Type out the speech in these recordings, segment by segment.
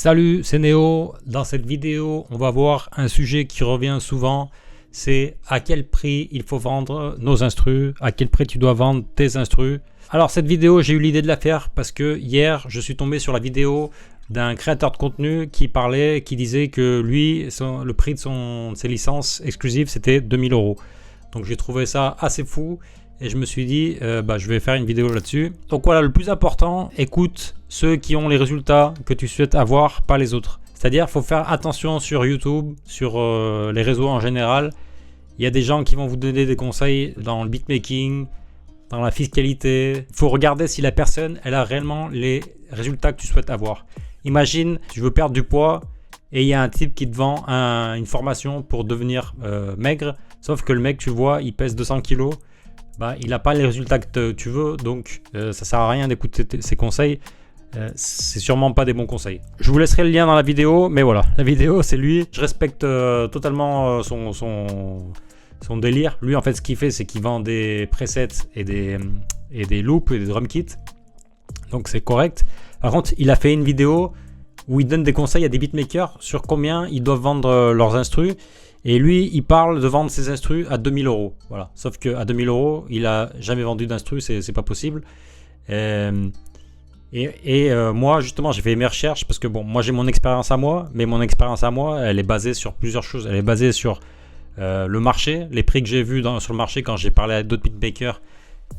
Salut, c'est Néo. Dans cette vidéo, on va voir un sujet qui revient souvent. C'est à quel prix il faut vendre nos instrus, à quel prix tu dois vendre tes instrus. Alors cette vidéo, j'ai eu l'idée de la faire parce que hier, je suis tombé sur la vidéo d'un créateur de contenu qui disait que lui, le prix de ses licences exclusives, c'était 2000 €. Donc j'ai trouvé ça assez fou. Et je me suis dit, je vais faire une vidéo là-dessus. Donc voilà, le plus important, écoute ceux qui ont les résultats que tu souhaites avoir, pas les autres. C'est-à-dire, il faut faire attention sur YouTube, sur les réseaux en général. Il y a des gens qui vont vous donner des conseils dans le beatmaking, dans la fiscalité. Il faut regarder si la personne, elle a réellement les résultats que tu souhaites avoir. Imagine, tu veux perdre du poids et il y a un type qui te vend une formation pour devenir maigre. Sauf que le mec, tu vois, il pèse 200 kilos. Il n'a pas les résultats que tu veux, donc ça sert à rien d'écouter ses conseils. C'est sûrement pas des bons conseils. Je vous laisserai le lien dans la vidéo, mais voilà, la vidéo c'est lui. Je respecte totalement son délire. Lui en fait ce qu'il fait c'est qu'il vend des presets et des loops et des drum kits. Donc c'est correct. Par contre il a fait une vidéo où il donne des conseils à des beatmakers sur combien ils doivent vendre leurs instrus. Et lui, il parle de vendre ses instrus à 2000 €. Voilà. Sauf qu'à 2000 €, il a jamais vendu d'instrus, c'est pas possible. Moi, justement, j'ai fait mes recherches parce que bon, moi j'ai mon expérience à moi, mais mon expérience à moi, elle est basée sur plusieurs choses. Elle est basée sur le marché, les prix que j'ai vus sur le marché quand j'ai parlé à d'autres beatmakers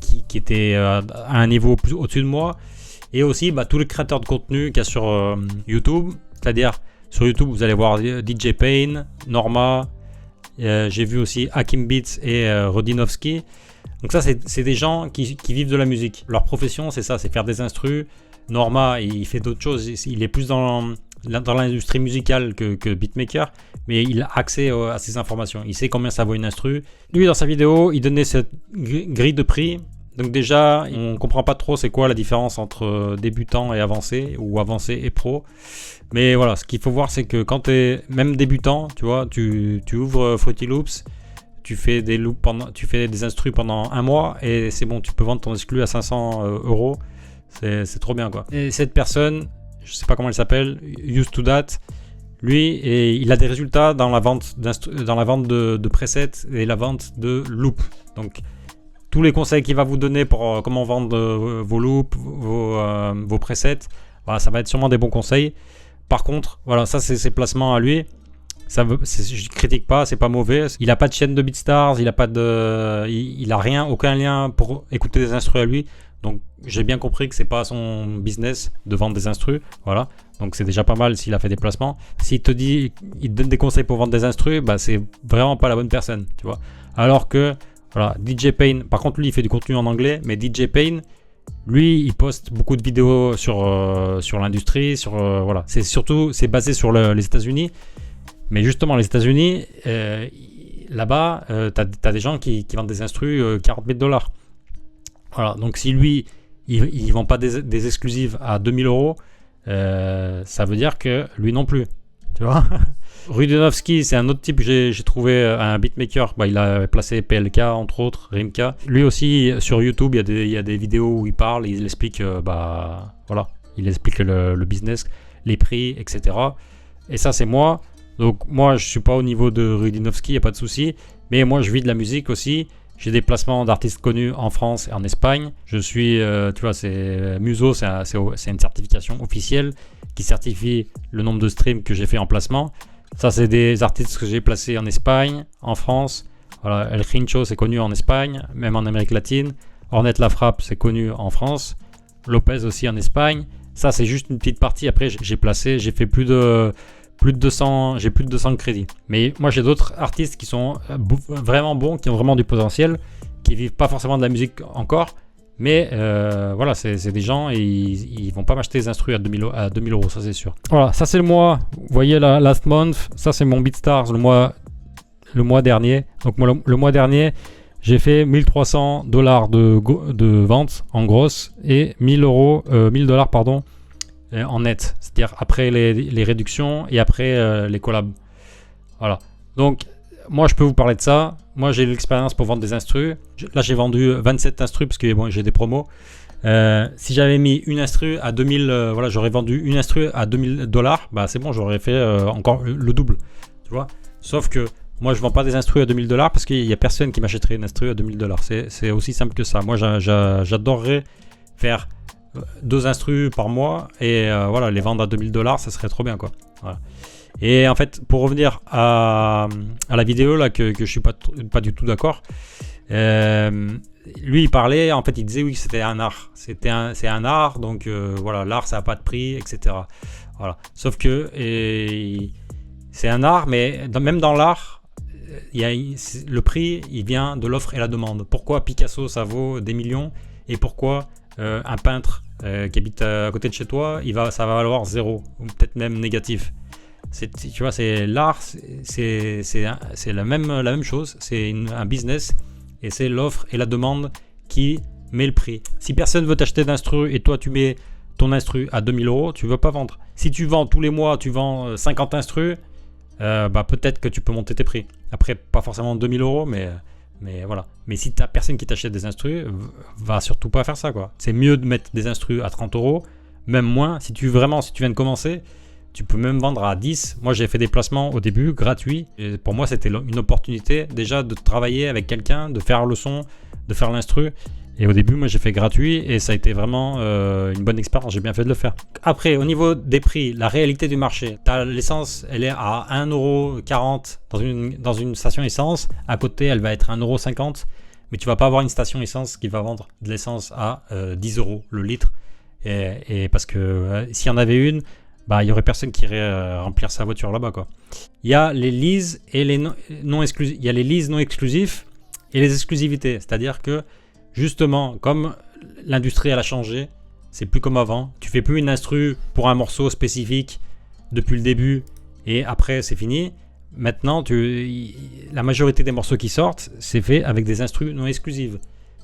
qui étaient à un niveau plus au-dessus de moi. Et aussi, tous les créateurs de contenu qu'il y a sur YouTube, c'est-à-dire sur YouTube, vous allez voir DJ Pain, Norma, j'ai vu aussi Hakim Beats et Rodinovski. Donc ça, c'est des gens qui vivent de la musique. Leur profession, c'est ça, c'est faire des instrus. Norma, il fait d'autres choses. Il est plus dans l'industrie musicale que beatmaker, mais il a accès à ces informations. Il sait combien ça vaut une instru. Lui, dans sa vidéo, il donnait cette grille de prix. Donc déjà, on comprend pas trop c'est quoi la différence entre débutant et avancé, ou avancé et pro. Mais voilà, ce qu'il faut voir, c'est que quand tu es même débutant, tu vois, tu ouvres Fruity Loops, tu fais des instrus pendant un mois et c'est bon, tu peux vendre ton exclu à 500 €. C'est trop bien quoi. Et cette personne, je sais pas comment elle s'appelle, Used to That, lui, il a des résultats dans la vente de presets et la vente de loops. Donc tous les conseils qu'il va vous donner pour comment vendre vos loops, vos presets, voilà, ça va être sûrement des bons conseils. Par contre, voilà, ça c'est ses placements à lui. Je critique pas, c'est pas mauvais. Il a pas de chaîne de BeatStars, il a rien, aucun lien pour écouter des instrus à lui. Donc j'ai bien compris que c'est pas son business de vendre des instrus, voilà. Donc c'est déjà pas mal s'il a fait des placements. S'il te donne des conseils pour vendre des instrus, c'est vraiment pas la bonne personne, tu vois. Alors que voilà, DJ Pain, par contre lui il fait du contenu en anglais, mais DJ Pain, lui il poste beaucoup de vidéos sur l'industrie, voilà. C'est basé sur les États-Unis, mais justement les États-Unis, là-bas, t'as des gens qui vendent des instrus 40 000 $. Voilà, donc si lui il vend pas des exclusives à 2000 €, ça veut dire que lui non plus, tu vois. Rodinovski, c'est un autre type que j'ai trouvé, un beatmaker. Il a placé PLK entre autres, Rimka. Lui aussi sur YouTube, il y a des vidéos où il parle, il explique, voilà, il explique le business, les prix, etc. Et ça c'est moi. Donc moi je suis pas au niveau de Rodinovski, il y a pas de souci. Mais moi je vis de la musique aussi. J'ai des placements d'artistes connus en France et en Espagne. Je suis, tu vois, c'est Muso, c'est une certification officielle qui certifie le nombre de streams que j'ai fait en placement. Ça, c'est des artistes que j'ai placés en Espagne, en France. Voilà, El Hincho, c'est connu en Espagne, même en Amérique latine. Ornette La Frappe, c'est connu en France. Lopez aussi en Espagne. Ça, c'est juste une petite partie. Après, j'ai fait plus de 200, j'ai plus de 200 crédits. Mais moi, j'ai d'autres artistes qui sont vraiment bons, qui ont vraiment du potentiel, qui vivent pas forcément de la musique encore. Mais voilà, c'est des gens et ils vont pas m'acheter des instrus à 2000 €, ça c'est sûr. Voilà, ça c'est le mois. Vous voyez la last month, ça c'est mon BeatStars le mois dernier. Donc moi, le mois dernier, j'ai fait 1300 $ de vente en grosse et 1000 $, pardon, en net. C'est-à-dire après les réductions et après les collabs. Voilà. Donc moi je peux vous parler de ça. Moi j'ai l'expérience pour vendre des instrus. Là j'ai vendu 27 instrus parce que bon, j'ai des promos. Si j'avais mis une instru à 2000, voilà, j'aurais vendu une instru à $2000, bah c'est bon, j'aurais fait encore le double, tu vois. Sauf que moi, je vends pas des instrus à $2000 parce qu'il y a personne qui m'achèterait une instru à $2000. C'est aussi simple que ça. Moi, j'adorerais faire 2 instrus par mois et voilà, les vendre à $2000, ça serait trop bien, quoi. Voilà. Et en fait, pour revenir à la vidéo là que je suis pas du tout d'accord, lui il parlait, en fait il disait oui, c'était un art, c'est un art, donc voilà, l'art ça n'a pas de prix, etc. Voilà. Sauf que c'est un art, mais même dans l'art, le prix il vient de l'offre et la demande. Pourquoi Picasso ça vaut des millions et pourquoi un peintre qui habite à côté de chez toi, ça va valoir 0 ou peut-être même négatif? Tu vois, c'est l'art, c'est la même chose, c'est un business et c'est l'offre et la demande qui met le prix. Si personne veut t'acheter d'instru et toi tu mets ton instru à 2000 €, tu ne veux pas vendre. Si tu vends tous les mois, tu vends 50 instrus, bah peut-être que tu peux monter tes prix. Après, pas forcément 2000 €, mais voilà. Mais si tu n'as personne qui t'achète des instrus, va surtout pas faire ça, quoi. C'est mieux de mettre des instrus à 30 €, même moins. Si tu viens de commencer, tu peux même vendre à 10. Moi, j'ai fait des placements au début gratuits. Et pour moi, c'était une opportunité déjà de travailler avec quelqu'un, de faire le son, de faire l'instru. Et au début, moi, j'ai fait gratuit et ça a été vraiment une bonne expérience. J'ai bien fait de le faire. Après, au niveau des prix, la réalité du marché. L'essence, elle est à 1,40 € dans une station essence. À côté, elle va être 1,50 €. Mais tu vas pas avoir une station essence qui va vendre de l'essence à 10 € le litre. Et parce que s'il y en avait une, bah, il y aurait personne qui irait remplir sa voiture là-bas, quoi. Il y a les leases et les non exclusifs. Il y a les leases non exclusifs et les exclusivités. C'est-à-dire que justement, comme l'industrie elle a changé, c'est plus comme avant. Tu fais plus une instru pour un morceau spécifique depuis le début et après c'est fini. Maintenant, la majorité des morceaux qui sortent, c'est fait avec des instrus non exclusives.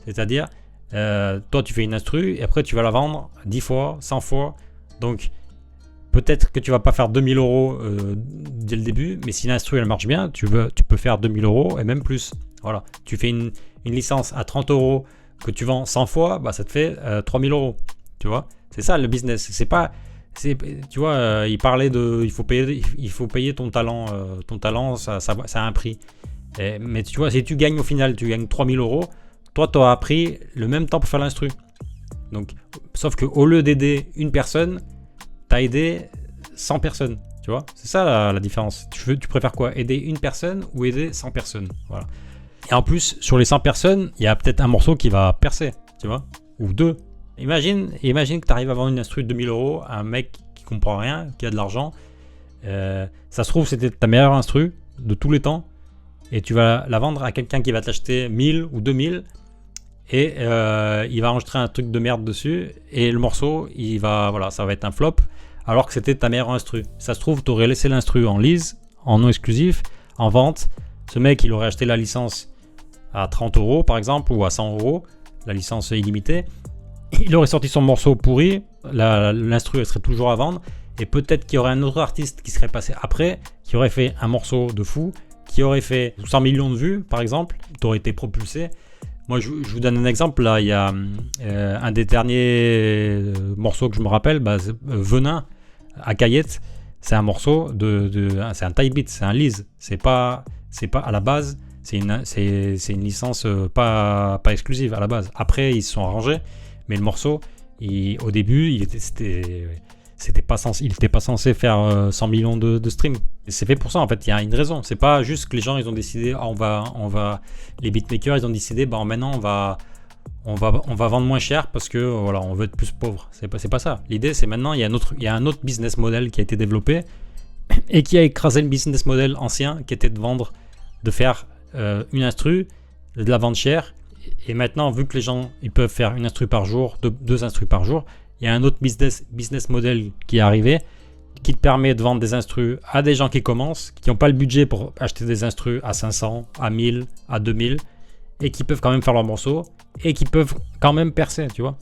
C'est-à-dire, toi tu fais une instru et après tu vas la vendre 10 fois, 100 fois. Donc peut-être que tu vas pas faire 2000 € dès le début, mais si l'instru elle marche bien, tu peux faire 2000 € et même plus. Voilà. Tu fais une licence à 30 € que tu vends 100 fois, bah ça te fait 3000 €. Tu vois, c'est ça le business. Tu vois, il parlait il faut payer ton talent. Ton talent, ça a un prix. Mais tu vois, si tu gagnes au final, tu gagnes 3000 €, toi tu auras pris le même temps pour faire l'instru. Donc, sauf qu'au lieu d'aider une personne, t'as aidé 100 personnes, tu vois. C'est ça la différence. Tu préfères quoi? Aider une personne ou aider 100 personnes? Voilà. Et en plus, sur les 100 personnes, il y a peut-être un morceau qui va percer, tu vois, ou 2. Imagine que tu arrives à vendre une instru de 2000 € à un mec qui comprend rien, qui a de l'argent. Ça se trouve, c'était ta meilleure instru de tous les temps. Et tu vas la vendre à quelqu'un qui va te l'acheter 1000 ou 2000. Et il va enregistrer un truc de merde dessus. Et le morceau, ça va être un flop. Alors que c'était ta meilleure instru. Ça se trouve, tu aurais laissé l'instru en lease, en non exclusif, en vente. Ce mec, il aurait acheté la licence à 30 € par exemple, ou à 100 €, la licence illimitée. Il aurait sorti son morceau pourri, l'instru elle serait toujours à vendre. Et peut-être qu'il y aurait un autre artiste qui serait passé après, qui aurait fait un morceau de fou, qui aurait fait 100 millions de vues par exemple. Tu aurais été propulsé. Moi, je vous donne un exemple. Là, il y a un des derniers morceaux que je me rappelle, Venin à Cayette. C'est un morceau c'est un type beat, c'est un lease. C'est pas à la base, c'est une licence pas exclusive à la base. Après, ils se sont arrangés, mais le morceau, au début, il était pas censé faire 100 millions de streams. Et c'est fait pour ça, en fait. Il y a une raison. C'est pas juste que les gens ils ont décidé, les beatmakers ils ont décidé, maintenant on va vendre moins cher parce que voilà, on veut être plus pauvre. C'est pas ça. L'idée c'est maintenant il y a un autre business model qui a été développé et qui a écrasé le business model ancien qui était de faire une instru, de la vendre cher. Et maintenant, vu que les gens ils peuvent faire une instru par jour, deux instrus par jour, il y a un autre business model qui est arrivé qui te permet de vendre des instrus à des gens qui commencent, qui n'ont pas le budget pour acheter des instrus à 500, à 1000, à 2000 et qui peuvent quand même faire leurs morceaux et qui peuvent quand même percer, tu vois.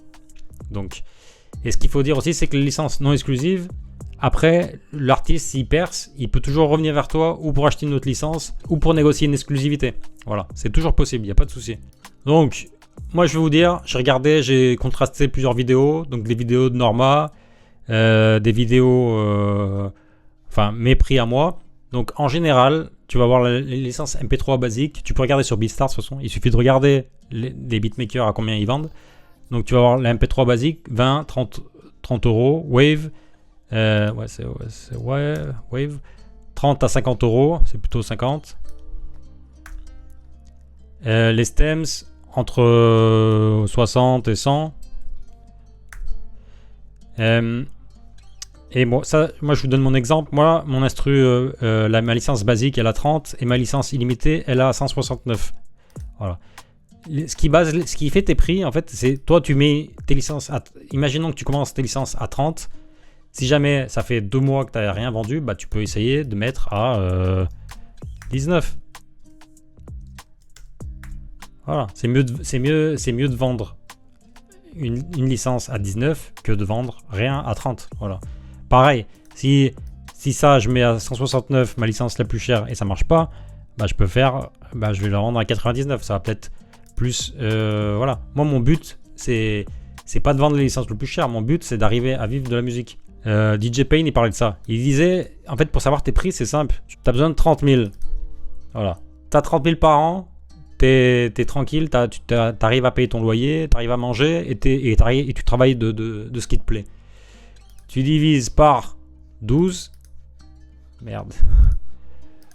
Donc, et ce qu'il faut dire aussi, c'est que les licences non exclusives, après, l'artiste, s'il perce, il peut toujours revenir vers toi ou pour acheter une autre licence ou pour négocier une exclusivité. Voilà, c'est toujours possible, il n'y a pas de souci. Donc, moi je vais vous dire, j'ai contrasté plusieurs vidéos, donc des vidéos de Norma, des vidéos, enfin mes prix à moi. Donc en général, tu vas avoir les licences MP3 basiques, tu peux regarder sur Beatstar de toute façon, il suffit de regarder les beatmakers à combien ils vendent. Donc tu vas avoir la MP3 basique, 20, 30 euros, Wave, Wave, 30 à 50 euros, c'est plutôt 50. Les stems, entre 60 et 100. Et bon, ça, moi je vous donne mon exemple. Moi, mon instru, ma licence basique, elle a 30 et ma licence illimitée, elle a 169. Voilà. Ce qui fait tes prix, en fait, c'est toi, tu mets tes licences. Imaginons que tu commences tes licences à 30. Si jamais ça fait 2 mois que tu n'as rien vendu, bah, tu peux essayer de mettre à 19. Voilà, c'est mieux de vendre une licence à 19 que de vendre rien à 30. Voilà. Pareil, si ça je mets à 169 ma licence la plus chère et ça marche pas, bah je vais la vendre à 99. Ça va peut-être plus. Voilà. Moi mon but c'est pas de vendre les licences le plus chères. Mon but c'est d'arriver à vivre de la musique. DJ Payne il parlait de ça. Il disait en fait pour savoir tes prix c'est simple. Tu as besoin de 30 000. Voilà. Tu as 30 000 par an. T'es tranquille, t'arrives à payer ton loyer, t'arrives à manger et tu travailles de ce qui te plaît. Tu divises par 12. Merde.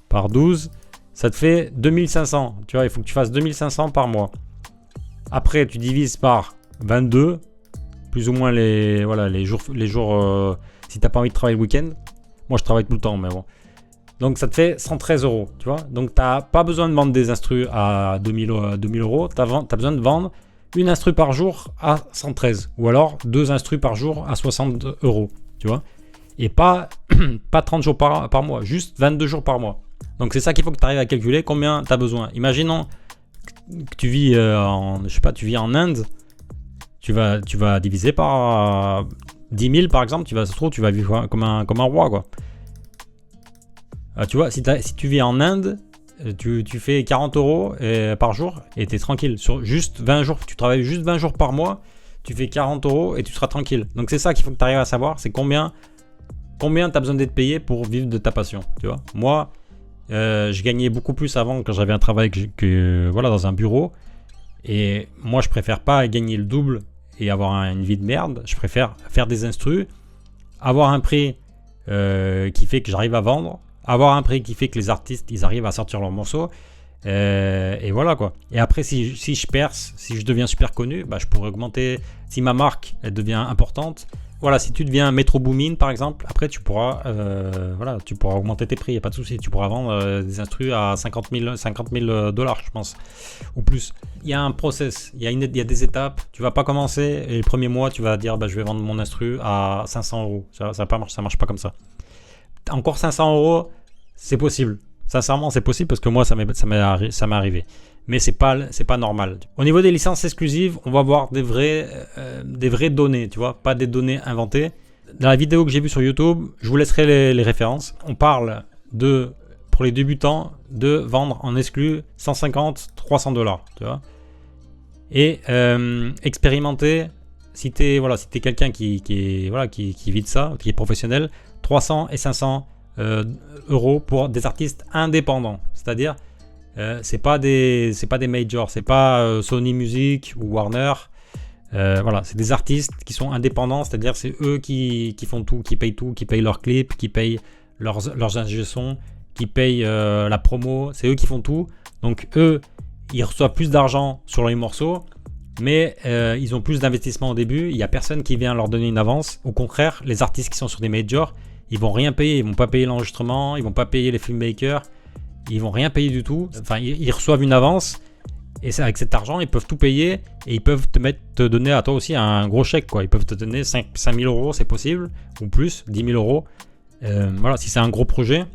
Par 12, ça te fait 2500. Tu vois, il faut que tu fasses 2500 par mois. Après, tu divises par 22, plus ou moins les jours si t'as pas envie de travailler le week-end. Moi, je travaille tout le temps, mais bon. Donc ça te fait 113 euros, tu vois. Donc t'as pas besoin de vendre des instrus à 2000 euros. T'as besoin de vendre une instru par jour à 113. Ou alors 2 instrus par jour à 60 euros, tu vois. Et pas 30 jours par mois, juste 22 jours par mois. Donc c'est ça qu'il faut que tu arrives à calculer combien tu as besoin. Imaginons que tu vis tu vis en Inde. Tu vas diviser par 10 000 par exemple. Tu vas vivre comme un roi, quoi. Tu vois, si tu vis en Inde, tu fais 40 euros par jour et tu es tranquille. Sur juste 20 jours, tu travailles juste 20 jours par mois, tu fais 40 euros et tu seras tranquille. Donc c'est ça qu'il faut que tu arrives à savoir, c'est combien tu as besoin d'être payé pour vivre de ta passion. Tu vois, moi, je gagnais beaucoup plus avant quand j'avais un travail dans un bureau. Et moi, je préfère pas gagner le double et avoir une vie de merde. Je préfère faire des instrus, avoir un prix qui fait que j'arrive à vendre, avoir un prix qui fait que les artistes ils arrivent à sortir leurs morceaux et voilà quoi. Et après si je perce, si je deviens super connu, bah, je pourrais augmenter. Si ma marque elle devient importante, voilà, si tu deviens Metro Boomin par exemple, après tu pourras augmenter tes prix, y a pas de souci. Tu pourras vendre des instrus à 50 000 dollars je pense ou plus. Il y a un process, il y a des étapes. Tu vas pas commencer et les premiers mois tu vas dire bah, je vais vendre mon instru à 500 euros. Ça marche pas comme ça. Encore 500 euros, c'est possible. Sincèrement, c'est possible parce que moi, ça m'est arrivé. Mais c'est pas normal. Au niveau des licences exclusives, on va avoir des vraies données, tu vois, pas des données inventées. Dans la vidéo que j'ai vue sur YouTube, je vous laisserai les références. On parle pour les débutants, de vendre en exclu 150-300 dollars, tu vois. Et expérimenter, si t'es quelqu'un qui vit de ça, qui est professionnel, 300 et 500 euros pour des artistes indépendants. C'est-à-dire, c'est pas des majors, c'est pas Sony Music ou Warner. C'est des artistes qui sont indépendants, c'est-à-dire c'est eux qui font tout, qui payent leurs clips, qui payent leurs ingé son, qui payent la promo, c'est eux qui font tout. Donc eux, ils reçoivent plus d'argent sur les morceaux, mais ils ont plus d'investissement au début. Il n'y a personne qui vient leur donner une avance. Au contraire, les artistes qui sont sur des majors, ils vont rien payer. Ils vont pas payer l'enregistrement, ils vont pas payer les filmmakers, ils vont rien payer du tout. Enfin, ils reçoivent une avance et avec cet argent, ils peuvent tout payer et ils peuvent te donner à toi aussi un gros chèque, quoi. Ils peuvent te donner 5 000 euros, c'est possible, ou plus, 10 000 euros. Si c'est un gros projet,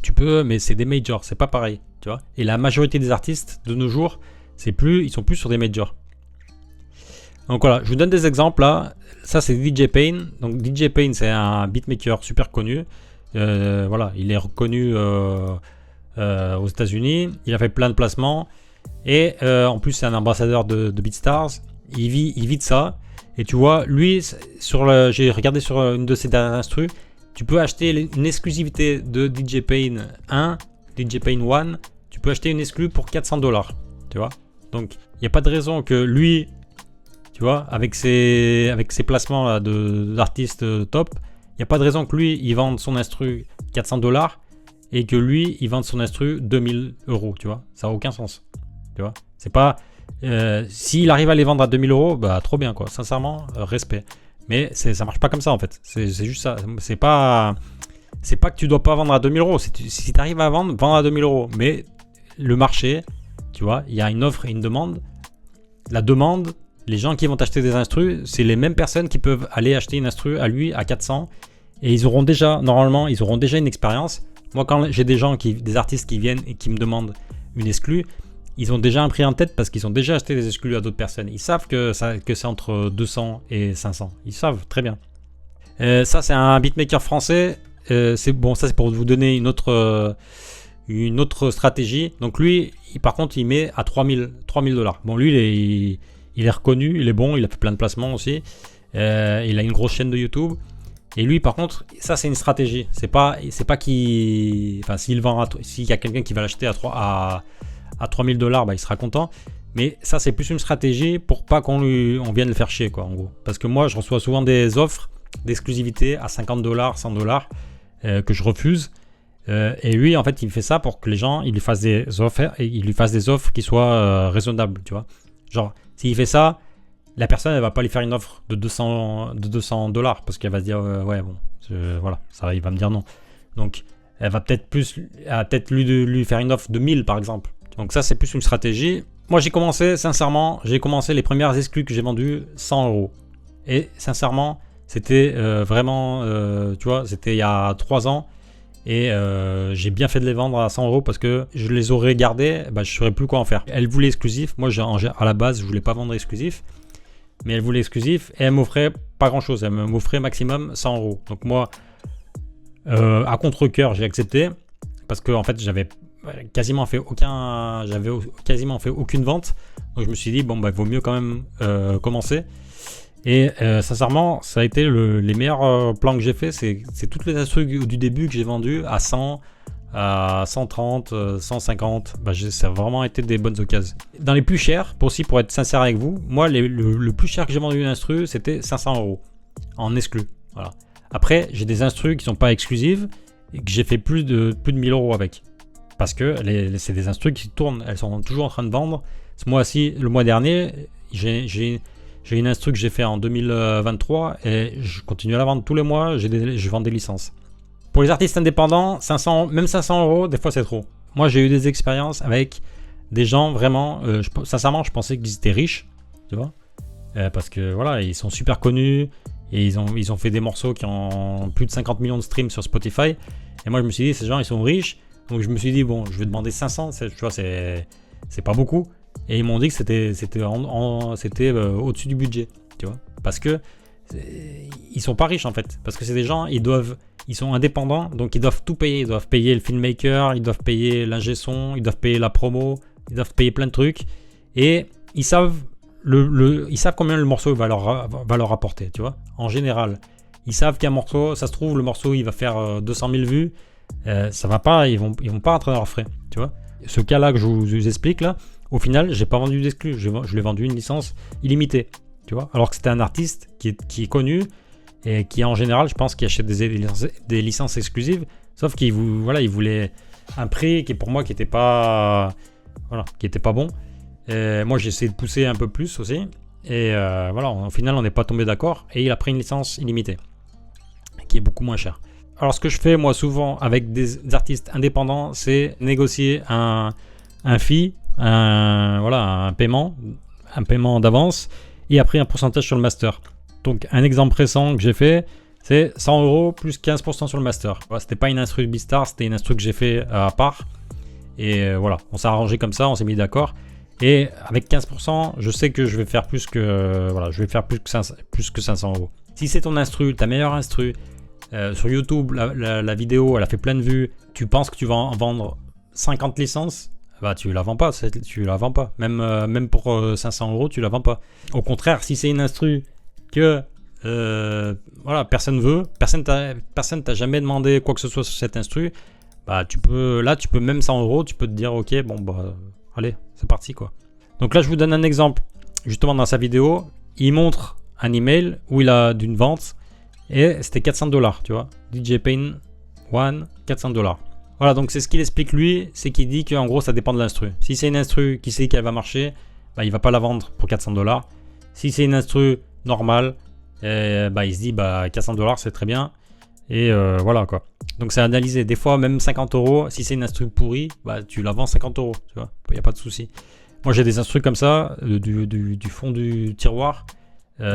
tu peux, mais c'est des majors, c'est pas pareil, tu vois. Et la majorité des artistes de nos jours, ils sont plus sur des majors. Donc voilà, je vous donne des exemples là. Ça c'est DJ Payne. Donc DJ Payne c'est un beatmaker super connu. Il est reconnu aux États-Unis. Il a fait plein de placements. Et en plus, c'est un ambassadeur de BeatStars. Il vit de ça. Et tu vois, lui, j'ai regardé sur une de ses dernières instrus, tu peux acheter une exclusivité de DJ Pain 1, DJ Pain 1, tu peux acheter une exclue pour 400$, tu vois. Donc, il n'y a pas de raison que lui, tu vois, avec ses placements là, d'artistes top, il n'y a pas de raison que lui, il vende son instru 400$ et que lui, il vende son instru 2000€, tu vois. Ça n'a aucun sens, tu vois. C'est pas... s'il arrive à les vendre à 2000€, bah trop bien quoi, sincèrement, respect. Mais ça marche pas comme ça en fait, c'est juste ça. C'est pas que tu dois pas vendre à 2000€, si tu arrives à vendre à 2000€. Mais le marché, tu vois, il y a une offre et une demande. La demande, les gens qui vont acheter des instrus, c'est les mêmes personnes qui peuvent aller acheter une instru à lui à 400, et normalement ils auront déjà une expérience. Moi quand j'ai des artistes qui viennent et qui me demandent une exclue, ils ont déjà un prix en tête parce qu'ils ont déjà acheté des exclus à d'autres personnes. Ils savent que c'est entre 200 et 500. Ils savent très bien. Ça, c'est un beatmaker français. C'est pour vous donner une autre stratégie. Donc lui, par contre, il met à 3000$. Bon, lui, il est reconnu, il est bon, il a fait plein de placements aussi. Il a une grosse chaîne de YouTube. Et lui, par contre, ça, c'est une stratégie. C'est pas qu'il... Enfin, s'il y a quelqu'un qui va l'acheter à 3000$, bah, il sera content. Mais ça, c'est plus une stratégie pour pas qu'on vienne le faire chier, quoi, en gros. Parce que moi, je reçois souvent des offres d'exclusivité à 50$, 100$ que je refuse. Et lui, en fait, il fait ça pour que les gens, il lui fassent des offres qui soient raisonnables, tu vois. Genre, s'il fait ça, la personne, elle va pas lui faire une offre de 200$ parce qu'elle va se dire, ouais, bon, voilà, ça, il va me dire non. Donc, elle va peut-être lui faire une offre de 1000, par exemple. Donc ça, c'est plus une stratégie. Moi, sincèrement, les premières exclus que j'ai vendues 100€. Et sincèrement, c'était vraiment, tu vois, c'était il y a 3 ans. Et j'ai bien fait de les vendre à 100€ parce que je les aurais gardées, bah, je ne saurais plus quoi en faire. Elle voulait exclusif. Moi, à la base, je voulais pas vendre exclusif. Mais elle voulait exclusif et elle m'offrait pas grand-chose. Elle m'offrait maximum 100€. Donc moi, à contre-cœur, j'ai accepté. Parce que en fait, j'avais quasiment fait aucune vente. Donc je me suis dit, bon, bah, il vaut mieux quand même commencer. Et sincèrement, ça a été les meilleurs plans que j'ai fait. C'est toutes les instrus du début que j'ai vendues à 100, à 130, 150. Bah, ça a vraiment été des bonnes occasions. Dans les plus chers, pour être sincère avec vous, moi, le plus cher que j'ai vendu une instru, c'était 500€ en exclu. Voilà. Après, j'ai des instrus qui sont pas exclusives et que j'ai fait plus de 1000€ avec. Parce que c'est des instrus qui tournent, elles sont toujours en train de vendre. Ce mois-ci, le mois dernier, j'ai une instru que j'ai fait en 2023 et je continue à la vendre tous les mois, je vends des licences. Pour les artistes indépendants, même 500€, des fois c'est trop. Moi j'ai eu des expériences avec des gens vraiment, sincèrement je pensais qu'ils étaient riches, tu vois, parce que voilà, ils sont super connus et ils ont fait des morceaux qui ont plus de 50 millions de streams sur Spotify. Et moi je me suis dit, ces gens ils sont riches. Donc je me suis dit, bon, je vais demander 500, tu vois, c'est pas beaucoup. Et ils m'ont dit que c'était au-dessus du budget, tu vois. Parce que ils sont pas riches en fait. Parce que c'est des gens, ils sont indépendants, donc ils doivent tout payer. Ils doivent payer le filmmaker, ils doivent payer l'ingé son, ils doivent payer la promo, ils doivent payer plein de trucs. Et ils savent combien le morceau va leur rapporter, tu vois. En général, ils savent qu'un morceau, ça se trouve, le morceau il va faire 200 000 vues. Ça va pas, ils vont pas rentrer dans leurs frais, tu vois. Ce cas-là que je vous explique là, au final, j'ai pas vendu d'exclus, je lui ai vendu une licence illimitée, tu vois. Alors que c'était un artiste qui est connu et qui en général, je pense, qui achète des licences exclusives, sauf qu'il voulait un prix qui pour moi qui était pas bon. Et moi, j'ai essayé de pousser un peu plus aussi, et voilà, au final, on n'est pas tombé d'accord, et il a pris une licence illimitée qui est beaucoup moins chère. Alors, ce que je fais, moi, souvent, avec des artistes indépendants, c'est négocier un fee, un paiement d'avance, et après un pourcentage sur le master. Donc, un exemple récent que j'ai fait, c'est 100€ plus 15% sur le master. Voilà, c'était pas une instru de BeatStars, c'était une instru que j'ai fait à part. Et voilà, on s'est arrangé comme ça, on s'est mis d'accord. Et avec 15%, je sais que je vais faire plus que 500€. Si c'est ton instru, ta meilleure instru, sur YouTube, la vidéo, elle a fait plein de vues. Tu penses que tu vas en vendre 50 licences, bah tu la vends pas, tu la vends pas. Même pour 500 euros, tu la vends pas. Au contraire, si c'est une instru que voilà, personne veut, personne t'a jamais demandé quoi que ce soit sur cette instru, bah tu peux même 100 euros, tu peux te dire ok, bon bah allez, c'est parti quoi. Donc là, je vous donne un exemple. Justement, dans sa vidéo, il montre un email où il a d'une vente et c'était 400$, tu vois. DJ Pain One, 400$. Voilà, donc c'est ce qu'il explique lui, c'est qu'il dit qu'en gros ça dépend de l'instru. Si c'est une instru qui sait qu'elle va marcher, bah, il va pas la vendre pour 400$. Si c'est une instru normale, bah, il se dit bah 400$ c'est très bien. Et voilà quoi. Donc c'est analysé. Des fois même 50€, si c'est une instru pourrie, bah tu la vends 50€, tu vois. Il n'y a pas de souci. Moi j'ai des instrus comme ça, du fond du tiroir.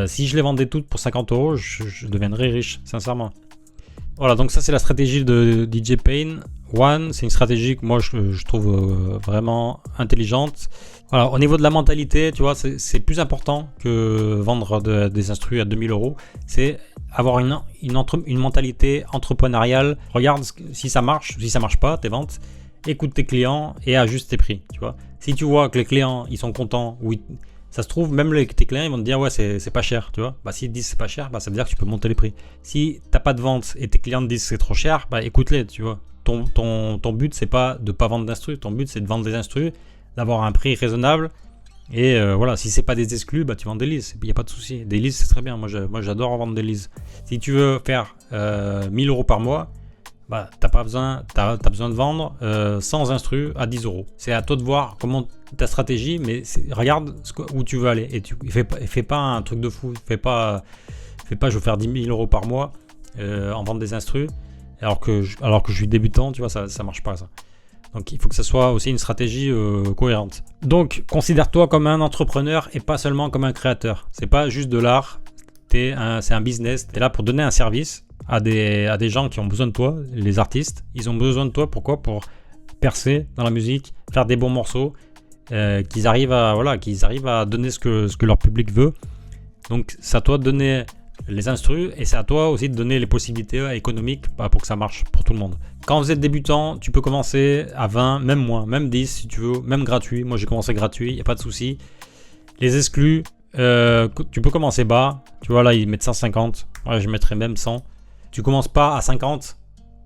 Si je les vendais toutes pour 50€, je deviendrais riche, sincèrement. Voilà, donc ça c'est la stratégie de DJ Pain One. C'est une stratégie que moi je trouve vraiment intelligente. Voilà, au niveau de la mentalité, tu vois, c'est plus important que vendre des instrus à 2000€. C'est avoir une mentalité entrepreneuriale. Regarde si ça marche, si ça marche pas, tes ventes. Écoute tes clients et ajuste tes prix, tu vois. Si tu vois que les clients ils sont contents, ça se trouve même tes clients ils vont te dire ouais c'est pas cher, tu vois. Bah s'ils te disent c'est pas cher, bah ça veut dire que tu peux monter les prix. Si t'as pas de vente et tes clients te disent c'est trop cher, bah écoute-les, tu vois. Ton but c'est pas de pas vendre d'instrus, ton but c'est de vendre des instrus, d'avoir un prix raisonnable. Et voilà, si c'est pas des exclus, bah tu vends des leads, il n'y a pas de souci. Des leads c'est très bien, moi j'adore vendre des leads. Si tu veux faire 1000€ par mois, bah t'as besoin de vendre 100 instrus à 10€. C'est à toi de voir comment ta stratégie, mais regarde où tu veux aller. Et fais pas un truc de fou, fais pas je veux faire 10 000€ par mois en vente des instrus, alors que je suis débutant, tu vois, ça marche pas ça. Donc il faut que ça soit aussi une stratégie cohérente. Donc considère-toi comme un entrepreneur et pas seulement comme un créateur. C'est pas juste de l'art, c'est un business. Tu es là pour donner un service à des gens qui ont besoin de toi, les artistes. Ils ont besoin de toi, pourquoi? Pour percer dans la musique, faire des bons morceaux, qu'ils arrivent à donner ce que leur public veut. Donc c'est à toi de donner les instrus et c'est à toi aussi de donner les possibilités économiques pour que ça marche pour tout le monde. Quand vous êtes débutant, tu peux commencer à 20, même moins, même 10 si tu veux, même gratuit. Moi j'ai commencé gratuit, il n'y a pas de souci. Les exclus, tu peux commencer bas. Tu vois là ils mettent 150, moi je mettrais même 100. Tu commences pas à 50,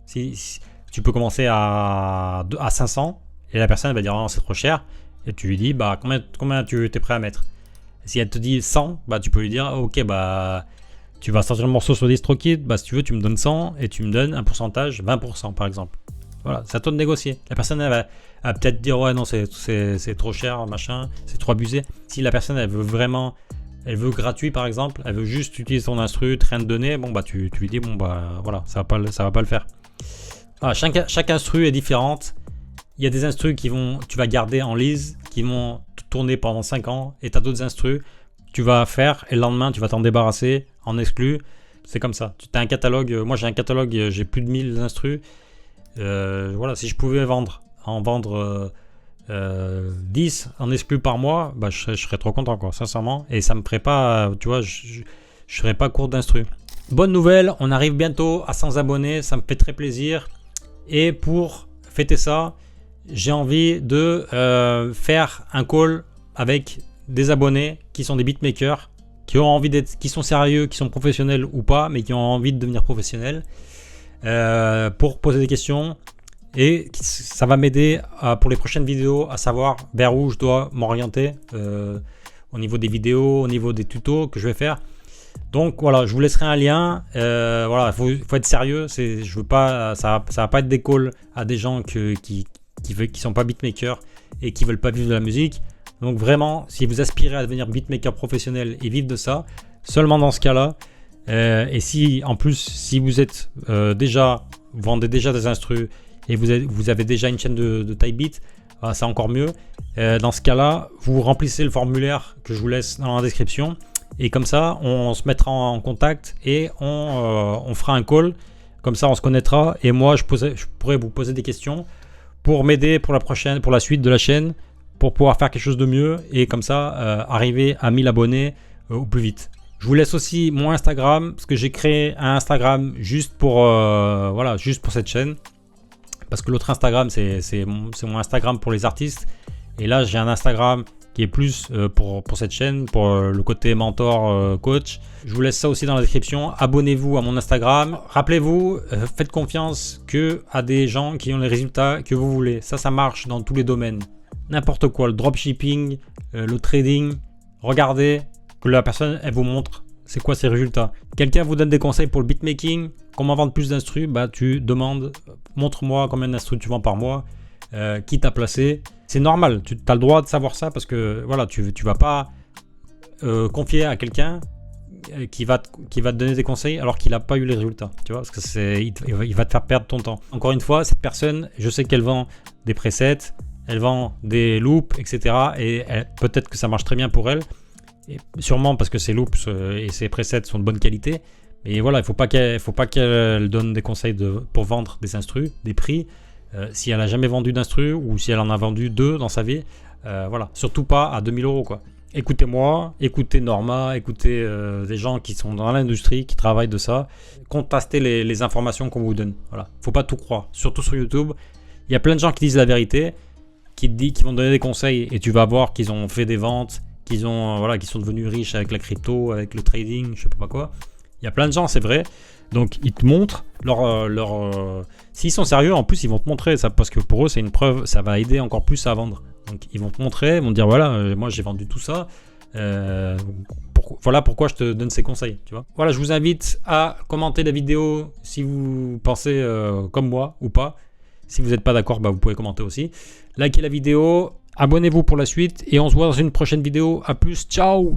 si tu peux commencer à 500 et la personne va dire oh, c'est trop cher et tu lui dis bah combien tu es prêt à mettre. Si elle te dit 100, bah tu peux lui dire ok bah tu vas sortir le morceau sur DistroKid, bah si tu veux tu me donnes 100 et tu me donnes un pourcentage 20% par exemple. Voilà, c'est à toi de négocier. La personne elle va peut-être dire ouais non c'est trop cher machin, c'est trop abusé. Si la personne elle veut gratuit par exemple, elle veut juste utiliser ton instru, rien de donner, bon bah tu lui dis bon bah voilà, ça va pas le faire. Voilà, chaque instru est différente. Il y a des instrus tu vas garder en lease, qui vont tourner pendant 5 ans, et tu as d'autres instrus tu vas faire et le lendemain tu vas t'en débarrasser en exclu. C'est comme ça. Tu as un catalogue, moi j'ai un catalogue, j'ai plus de 1000 instrus. Voilà, si je pouvais vendre 10 en exclu par mois, bah je serais trop content quoi, sincèrement. Et ça me ferait pas, tu vois, je serais pas court d'instru. Bonne nouvelle, on arrive bientôt à 100 abonnés, ça me fait très plaisir. Et pour fêter ça, j'ai envie de faire un call avec des abonnés qui sont des beatmakers, qui sont sérieux, qui sont professionnels ou pas, mais qui ont envie de devenir professionnels, pour poser des questions. Et ça va m'aider pour les prochaines vidéos à savoir vers où je dois m'orienter au niveau des vidéos, au niveau des tutos que je vais faire. Donc voilà, je vous laisserai un lien. Voilà, faut être sérieux. Je veux pas, ça va pas être des calls à des gens qui sont pas beatmakers et qui veulent pas vivre de la musique. Donc vraiment, si vous aspirez à devenir beatmaker professionnel et vivre de ça, seulement dans ce cas-là. Et si en plus, si vous êtes vous vendez déjà des instrus et vous avez déjà une chaîne de type beat, c'est encore mieux. Dans ce cas-là, vous remplissez le formulaire que je vous laisse dans la description. Et comme ça, on se mettra en contact et on fera un call. Comme ça, on se connaîtra. Et moi, je pourrais vous poser des questions pour m'aider pour la suite de la chaîne, pour pouvoir faire quelque chose de mieux. Et comme ça, arriver à 1000 abonnés au plus vite. Je vous laisse aussi mon Instagram, parce que j'ai créé un Instagram juste pour cette chaîne. Parce que l'autre Instagram, c'est mon Instagram pour les artistes. Et là, j'ai un Instagram qui est plus pour cette chaîne, pour le côté mentor, coach. Je vous laisse ça aussi dans la description. Abonnez-vous à mon Instagram. Rappelez-vous, faites confiance à des gens qui ont les résultats que vous voulez. Ça marche dans tous les domaines. N'importe quoi, le dropshipping, le trading. Regardez que la personne, elle vous montre c'est quoi ses résultats. Quelqu'un vous donne des conseils pour le beatmaking, comment vendre plus d'instrus, bah tu demandes, montre-moi combien d'instrus tu vends par mois, qui t'a placé. C'est normal, tu as le droit de savoir ça parce que voilà, tu vas pas confier à quelqu'un qui va te donner des conseils alors qu'il n'a pas eu les résultats, tu vois, parce que il va te faire perdre ton temps. Encore une fois, cette personne, je sais qu'elle vend des presets, elle vend des loops, etc. Et peut-être que ça marche très bien pour elle. Et sûrement parce que ses loops et ses presets sont de bonne qualité, mais voilà, il faut pas qu'elle donne des conseils pour vendre des instrus, des prix, si elle a jamais vendu d'instrus ou si elle en a vendu 2 dans sa vie, voilà, surtout pas à 2000 €, quoi. Écoutez-moi, écoutez Norma, écoutez des gens qui sont dans l'industrie, qui travaillent de ça, contestez les informations qu'on vous donne, voilà, faut pas tout croire, surtout sur YouTube, il y a plein de gens qui disent la vérité, qui vont donner des conseils et tu vas voir qu'ils ont fait des ventes, qu'ils sont devenus riches avec la crypto, avec le trading, je sais pas quoi. Il y a plein de gens, c'est vrai. Donc ils te montrent s'ils sont sérieux, en plus ils vont te montrer ça parce que pour eux c'est une preuve, ça va aider encore plus à vendre. Donc ils vont te montrer, ils vont te dire voilà, moi j'ai vendu tout ça. Voilà pourquoi je te donne ces conseils, tu vois. Voilà, je vous invite à commenter la vidéo si vous pensez comme moi ou pas. Si vous n'êtes pas d'accord, bah, vous pouvez commenter aussi. Likez la vidéo. Abonnez-vous pour la suite et on se voit dans une prochaine vidéo. A plus, ciao!